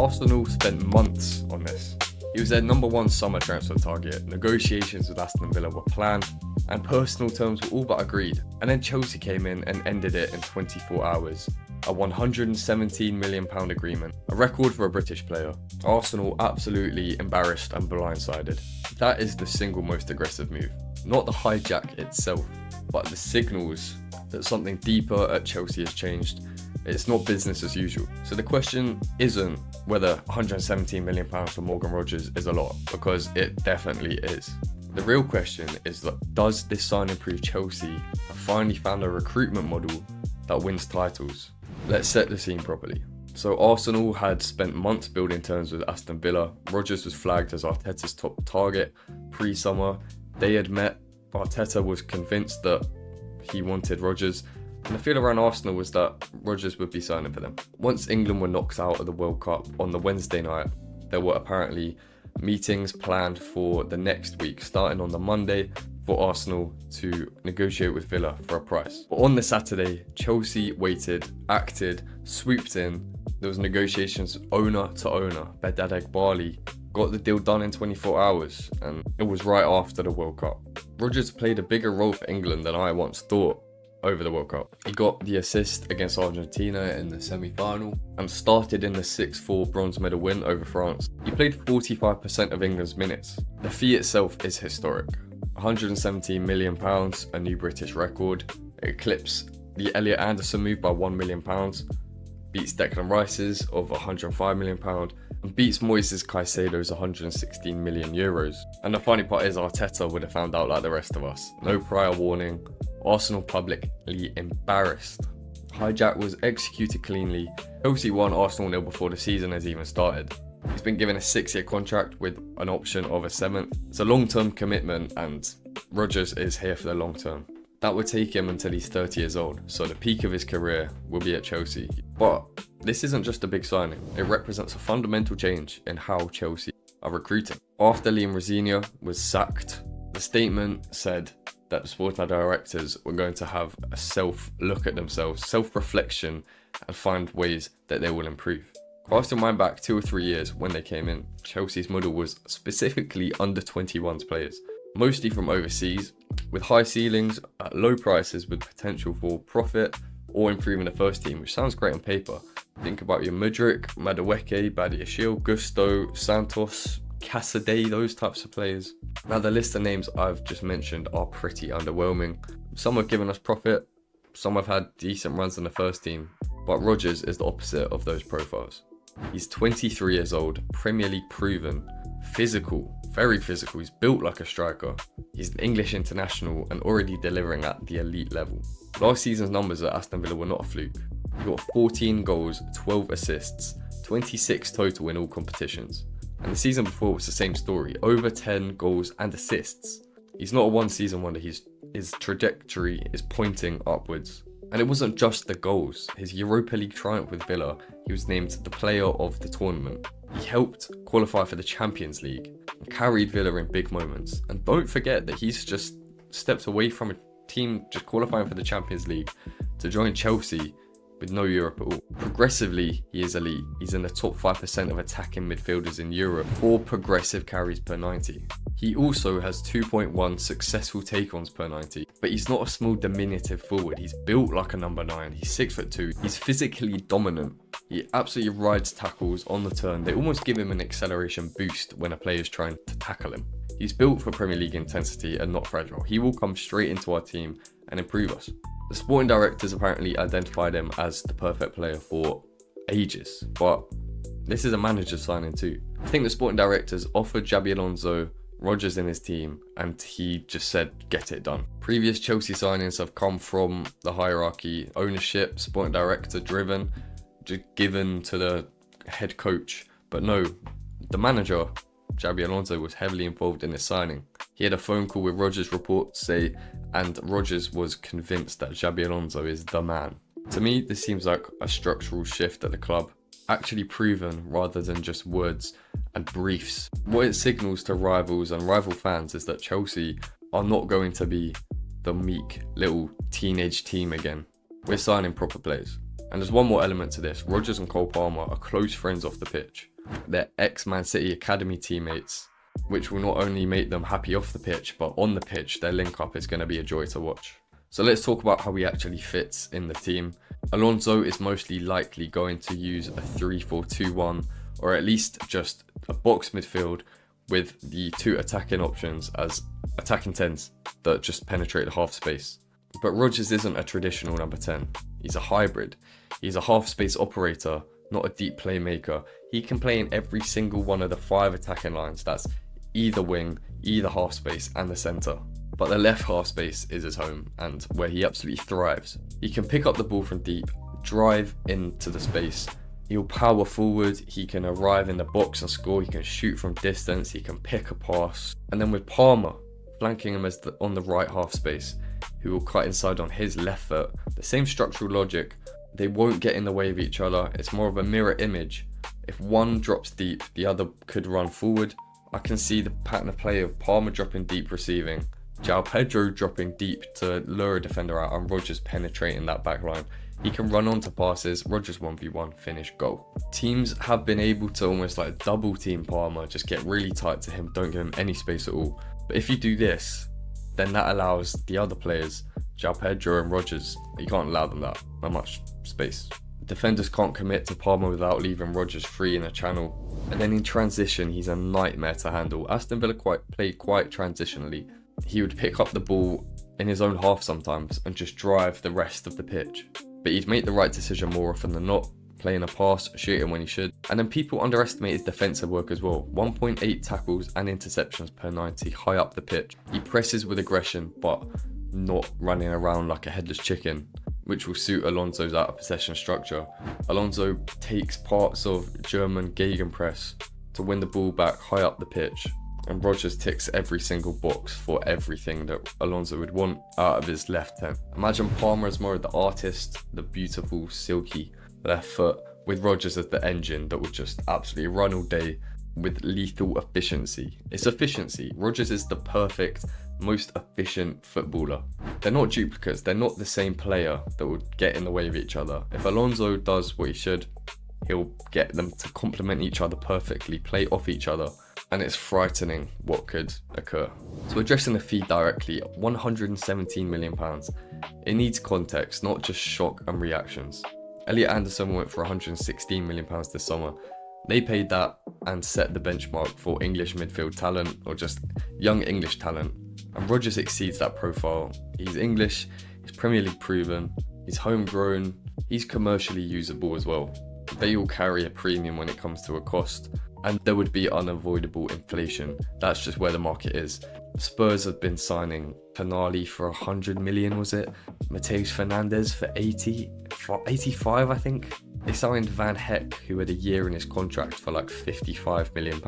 Arsenal spent months on this. He was their #1 summer transfer target, negotiations with Aston Villa were planned, and personal terms were all but agreed. And then Chelsea came in and ended it in 24 hours. A £117 million agreement, a record for a British player. Arsenal absolutely embarrassed and blindsided. That is the single most aggressive move. Not the hijack itself, but the signals that something deeper at Chelsea has changed. It's not business as usual. So the question isn't whether £117 million for Morgan Rogers is a lot, because it definitely is. The real question is that does this signing prove Chelsea have finally found a recruitment model that wins titles? Let's set the scene properly. So Arsenal had spent months building terms with Aston Villa. Rogers was flagged as Arteta's top target pre-summer. They had met. Arteta was convinced that he wanted Rogers. And the feel around Arsenal was that Rogers would be signing for them. Once England were knocked out of the World Cup on the Wednesday night, there were apparently meetings planned for the next week, starting on the Monday, for Arsenal to negotiate with Villa for a price. But on the Saturday, Chelsea waited, acted, swooped in. There was negotiations owner to owner. Bedad Bali got the deal done in 24 hours, and it was right after the World Cup. Rogers played a bigger role for England than I once thought over the World Cup. He got the assist against Argentina in the semi-final and started in the 6-4 bronze medal win over France. He played 45% of England's minutes. The fee itself is historic. £117 million, a new British record. It eclipsed the Elliot Anderson move by £1 million, beats Declan Rice's of £105 million, and beats Moises Caicedo's €116 million. And the funny part is Arteta would have found out like the rest of us. No prior warning. Arsenal publicly embarrassed. Hijack was executed cleanly. Chelsea won, Arsenal 0 before the season has even started. He's been given a 6-year contract with an option of a 7th. It's a long-term commitment, and Rogers is here for the long term. That would take him until he's 30 years old, so the peak of his career will be at Chelsea. But this isn't just a big signing, it represents a fundamental change in how Chelsea are recruiting. After Liam Rosenior was sacked, the statement said that the sporting directors were going to have a self-look at themselves, self-reflection, and find ways that they will improve. Cast your mind back 2 or 3 years when they came in, Chelsea's model was specifically under 21s players, mostly from overseas, with high ceilings at low prices with potential for profit or improving the first team, which sounds great on paper. Think about your Mudryk, Madueke, Badiashile, Gusto, Santos, Casadei, those types of players. Now the list of names I've just mentioned are pretty underwhelming. Some have given us profit, some have had decent runs in the first team, but Rogers is the opposite of those profiles. He's 23 years old, Premier League proven, physical, very physical, he's built like a striker. He's an English international and already delivering at the elite level. Last season's numbers at Aston Villa were not a fluke. He got 14 goals, 12 assists, 26 total in all competitions. And the season before was the same story, over 10 goals and assists. He's not a one-season wonder, his trajectory is pointing upwards. And it wasn't just the goals. His Europa League triumph with Villa, he was named the player of the tournament. He helped qualify for the Champions League and carried Villa in big moments. And don't forget that he's just stepped away from a team just qualifying for the Champions League to join Chelsea with no Europe at all. Progressively, he is elite. He's in the top 5% of attacking midfielders in Europe, 4 progressive carries per 90. He also has 2.1 successful take-ons per 90, but he's not a small diminutive forward. He's built like a number 9. He's 6'2". He's physically dominant. He absolutely rides tackles on the turn. They almost give him an acceleration boost when a player is trying to tackle him. He's built for Premier League intensity and not fragile. He will come straight into our team and improve us. The sporting directors apparently identified him as the perfect player for ages, but this is a manager signing too. I think the sporting directors offered Xabi Alonso Rogers in his team, and he just said, get it done. Previous Chelsea signings have come from the hierarchy, ownership, sporting director driven, just given to the head coach. But no, the manager, Xabi Alonso, was heavily involved in this signing. He had a phone call with Rogers, reports say, and Rogers was convinced that Xabi Alonso is the man. To me, this seems like a structural shift at the club, actually proven rather than just words and briefs. What it signals to rivals and rival fans is that Chelsea are not going to be the meek little teenage team again. We're signing proper players. And there's one more element to this. Rodgers and Cole Palmer are close friends off the pitch. They're ex-Man City academy teammates, which will not only make them happy off the pitch, but on the pitch, their link-up is going to be a joy to watch. So let's talk about how he actually fits in the team. Alonso is mostly likely going to use a 3-4-2-1, or at least just a box midfield with the 2 attacking options as attacking 10s that just penetrate the half space. But Rodgers isn't a traditional number 10. He's a hybrid. He's a half space operator, not a deep playmaker. He can play in every single one of the 5 attacking lines. That's either wing, either half space, and the centre. But the left half space is his home and where he absolutely thrives. He can pick up the ball from deep, drive into the space. He'll power forward, he can arrive in the box and score, he can shoot from distance, he can pick a pass. And then with Palmer flanking him as on the right half space, who will cut inside on his left foot, the same structural logic. They won't get in the way of each other. It's more of a mirror image. If one drops deep, the other could run forward. I can see the pattern of play of Palmer dropping deep receiving, João Pedro dropping deep to lure a defender out, and Rodgers penetrating that back line. He can run onto passes, Rodgers 1v1, finish, goal. Teams have been able to almost like double team Palmer, just get really tight to him, don't give him any space at all. But if you do this, then that allows the other players, João Pedro and Rodgers, you can't allow them that much space. Defenders can't commit to Palmer without leaving Rodgers free in a channel. And then in transition, he's a nightmare to handle. Aston Villa played quite transitionally. He would pick up the ball in his own half sometimes and just drive the rest of the pitch. But he'd make the right decision more often than not, playing a pass, shooting when he should. And then people underestimate his defensive work as well. 1.8 tackles and interceptions per 90 high up the pitch. He presses with aggression, but not running around like a headless chicken, which will suit Alonso's out of possession structure. Alonso takes parts of German gegenpress to win the ball back high up the pitch, and Rodgers ticks every single box for everything that Alonso would want out of his left 10. Imagine Palmer as more of the artist, the beautiful, silky left foot, with Rodgers as the engine that would just absolutely run all day with lethal efficiency. It's efficiency. Rodgers is the perfect, most efficient footballer. They're not duplicates. They're not the same player that would get in the way of each other. If Alonso does what he should, he'll get them to complement each other perfectly, play off each other, and it's frightening what could occur. So addressing the fee directly, £117 million. It needs context, not just shock and reactions. Elliot Anderson went for £116 million this summer. They paid that and set the benchmark for English midfield talent, or just young English talent. And Rodgers exceeds that profile. He's English, he's Premier League proven, he's homegrown, he's commercially usable as well. They all carry a premium when it comes to a cost, and there would be unavoidable inflation. That's just where the market is. Spurs have been signing Tonali for 100 million, was it? Mateus Fernandes for 85, I think. They signed Van Heck, who had a year in his contract, for like £55 million.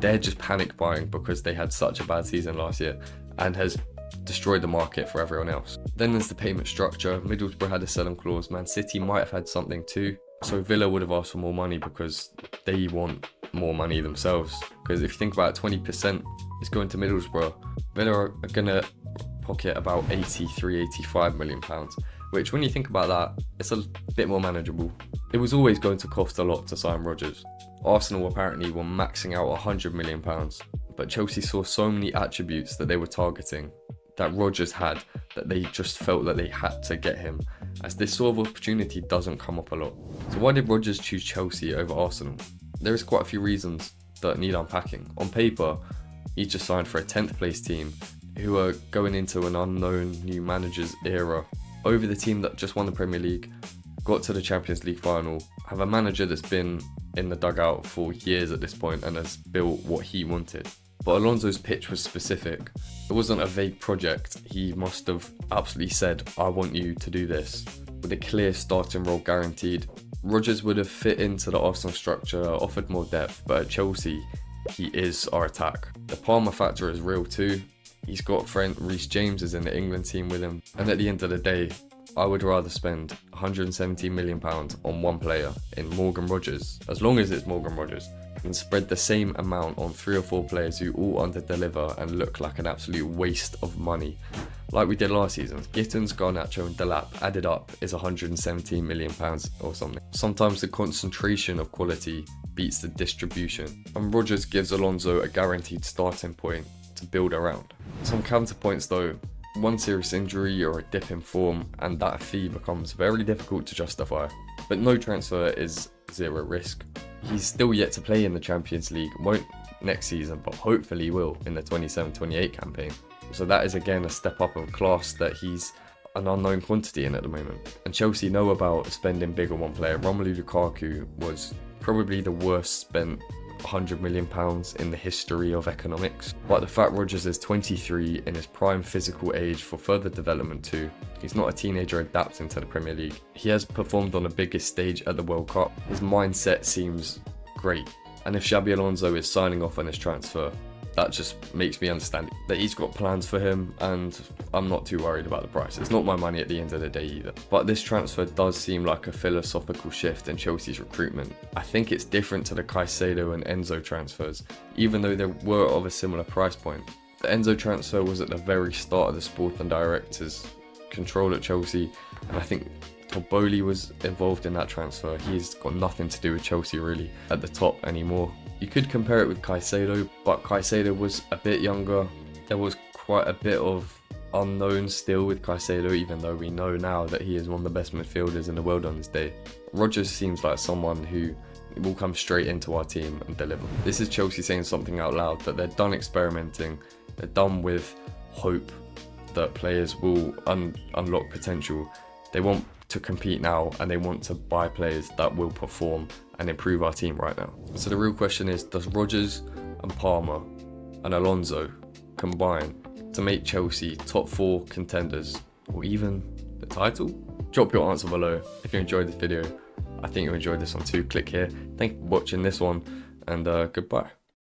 They're just panic buying because they had such a bad season last year and has destroyed the market for everyone else. Then there's the payment structure. Middlesbrough had a sell-on clause. Man City might have had something too. So Villa would have asked for more money because they want more money themselves. Because if you think about it, 20% is going to Middlesbrough. Villa are going to pocket about £83-85 million, which when you think about that, it's a bit more manageable. It was always going to cost a lot to sign Rodgers. Arsenal apparently were maxing out £100 million, but Chelsea saw so many attributes that they were targeting that Rodgers had, that they just felt that they had to get him, as this sort of opportunity doesn't come up a lot. So why did Rodgers choose Chelsea over Arsenal? There is quite a few reasons that need unpacking. On paper, he just signed for a 10th place team who are going into an unknown new manager's era over the team that just won the Premier League, got to the Champions League final, have a manager that's been in the dugout for years at this point and has built what he wanted. But Alonso's pitch was specific. It wasn't a vague project. He must have absolutely said, I want you to do this, with a clear starting role guaranteed. Rodgers would have fit into the Arsenal structure, offered more depth, but at Chelsea, he is our attack. The Palmer factor is real too. He's got friend Reece James is in the England team with him. And at the end of the day, I would rather spend £117 million on one player in Morgan Rodgers, as long as it's Morgan Rodgers, and spread the same amount on 3 or 4 players who all under-deliver and look like an absolute waste of money. like we did last season. Gittins, Garnacho and Delap added up is £117 million or something. Sometimes the concentration of quality beats the distribution, and Rodgers gives Alonso a guaranteed starting point to build around. Some counterpoints though: one serious injury or a dip in form and that fee becomes very difficult to justify. But no transfer is zero risk. He's still yet to play in the Champions League, won't next season, but hopefully will in the 27-28 campaign. So that is again a step up of class that he's an unknown quantity in at the moment. And Chelsea know about spending big on one player. Romelu Lukaku was probably the worst spent £100 million in the history of economics. But the fact Rodgers is 23 in his prime physical age for further development too. He's not a teenager adapting to the Premier League. He has performed on the biggest stage at the World Cup. His mindset seems great. And if Xabi Alonso is signing off on his transfer, that just makes me understand that he's got plans for him, and I'm not too worried about the price. It's not my money at the end of the day either. But this transfer does seem like a philosophical shift in Chelsea's recruitment. I think it's different to the Caicedo and Enzo transfers, even though they were of a similar price point. The Enzo transfer was at the very start of the sporting director's control at Chelsea, and I think Torboli was involved in that transfer. He's got nothing to do with Chelsea really at the top anymore. You could compare it with Caicedo, but Caicedo was a bit younger. There was quite a bit of unknown still with Caicedo, even though we know now that he is one of the best midfielders in the world on this day. Rodgers seems like someone who will come straight into our team and deliver. This is Chelsea saying something out loud, that they're done experimenting, they're done with hope that players will unlock potential. They want to compete now, and they want to buy players that will perform and improve our team right now. So the real question is, does Rodgers and Palmer and Alonso combine to make Chelsea top 4 contenders, or even the title? Drop your answer below. If you enjoyed this video, I think you enjoyed this one too, click here. Thank you for watching this one, and goodbye.